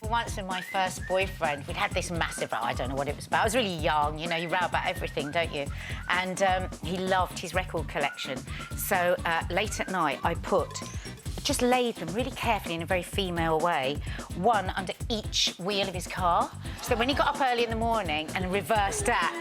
once with my first boyfriend. We'd had this massive row. I don't know what it was about. I was really young, you know, you row about everything, don't you? And he loved his record collection. So late at night, just laid them really carefully in a very female way, one under each wheel of his car. So that when he got up early in the morning and reversed that...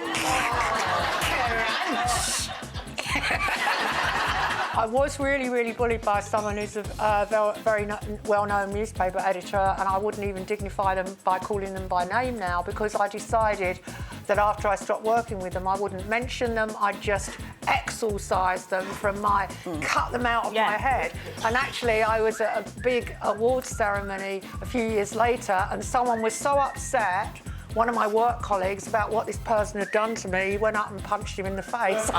I was really, really bullied by someone who's a very well-known newspaper editor, and I wouldn't even dignify them by calling them by name now, because I decided that after I stopped working with them, I wouldn't mention them. I'd just exorcise them from cut them out of my head. And actually, I was at a big awards ceremony a few years later, and someone was so upset, one of my work colleagues, about what this person had done to me, he went up and punched him in the face.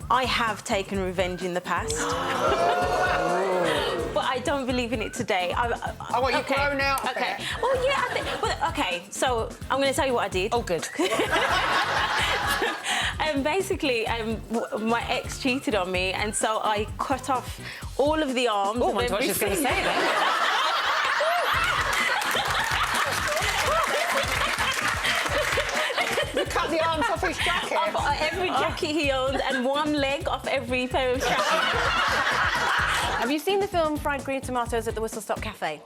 I have taken revenge in the past. But I don't believe in it today. I want you grown out of it. Well, yeah, I think... Well, OK, so I'm going to tell you what I did. Oh, good. Basically, my ex cheated on me, and so I cut off all of the arms. Oh, I thought she was going to say that. You cut the arms off his jacket? Off every jacket he owned, and one leg off every pair of trousers. Have you seen the film Fried Green Tomatoes at the Whistle Stop Cafe?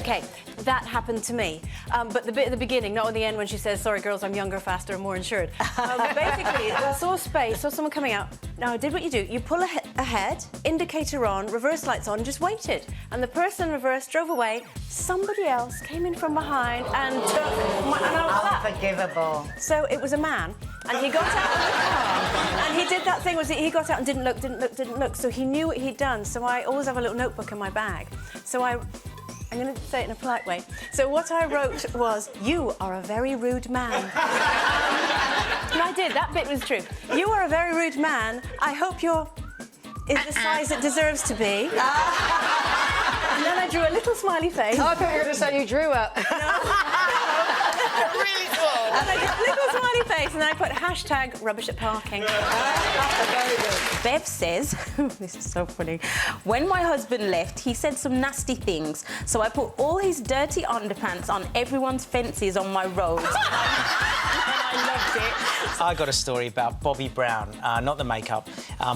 OK, that happened to me. But the bit at the beginning, not at the end when she says, sorry, girls, I'm younger, faster and more insured. Basically, I saw space, saw someone coming out. Now, I did what you do. You pull ahead, indicator on, reverse lights on, and just waited. And the person reversed, drove away. Somebody else came in from behind and took my... And I was like, unforgivable. So it was a man, and he got out of the car, and he did that thing, he got out and didn't look, so he knew what he'd done. So I always have a little notebook in my bag. So I'm going to say it in a polite way. So what I wrote was, you are a very rude man. And I did, that bit was true. You are a very rude man. I hope you're the size it deserves to be. And then I drew a little smiley face. Oh, I thought you were going to say you drew it. Really cool. And I got a little smiley face, and then I put hashtag rubbish at parking. Bev says, this is so funny, when my husband left, he said some nasty things, so I put all his dirty underpants on everyone's fences on my road. And I loved it. I got a story about Bobby Brown, not the makeup,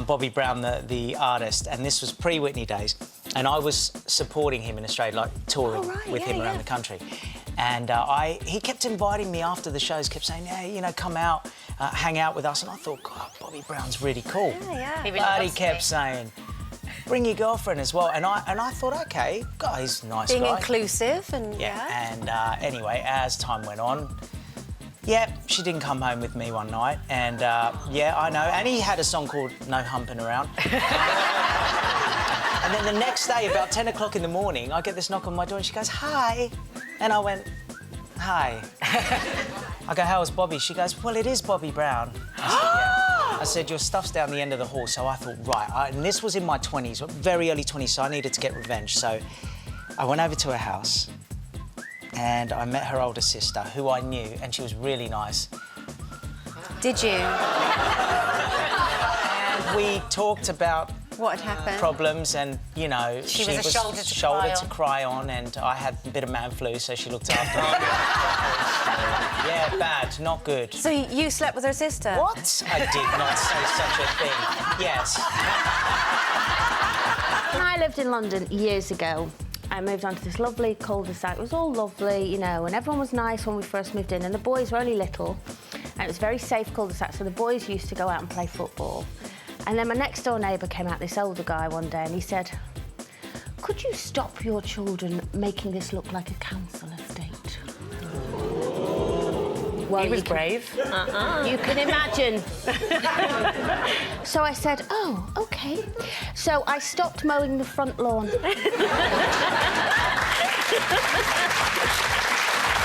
Bobby Brown, the artist, and this was pre-Whitney days, and I was supporting him in Australia, like touring with him around the country. And he kept inviting me after the shows, kept saying, yeah, you know, come out, hang out with us. And I thought, God, Bobby Brown's really cool. Yeah. But he kept saying, bring your girlfriend as well. And I thought, OK, God, he's a nice guy. Being inclusive and... Yeah. And anyway, as time went on, she didn't come home with me one night. And, yeah, I know. And he had a song called No Humping Around. And then the next day, about 10 o'clock in the morning, I get this knock on my door and she goes, hi. And I went, hi. I go, how was Bobby? She goes, well, it is Bobby Brown. I said, yeah. I said, your stuff's down the end of the hall. So I thought, right. And this was in my 20s, very early 20s, so I needed to get revenge. So I went over to her house and I met her older sister, who I knew, and she was really nice. Did you? And we talked about what had happened? Problems, and, you know, she was a shoulder to cry on, and I had a bit of man flu, so she looked after me. Yeah, bad, not good. So you slept with her sister? What? I did not say such a thing. Yes. When I lived in London years ago, I moved onto this lovely cul-de-sac. It was all lovely, you know, and everyone was nice when we first moved in, and the boys were only little, and it was a very safe cul-de-sac, so the boys used to go out and play football. And then my next-door neighbour came out, this older guy, one day, and he said, could you stop your children making this look like a council estate? Well, he was brave. You can imagine. So I said, oh, OK. So I stopped mowing the front lawn. So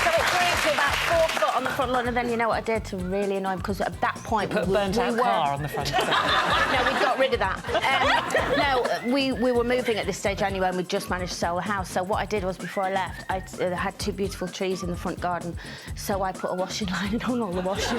it grew to about 4 foot on the front lawn, and then you know what I did to really annoy him, because at that point... You put a burnt-out car on the front. No, we got rid of that. No, we were moving at this stage anyway, and we'd just managed to sell the house. So what I did was, before I left, I had 2 beautiful trees in the front garden, so I put a washing line on all the washing.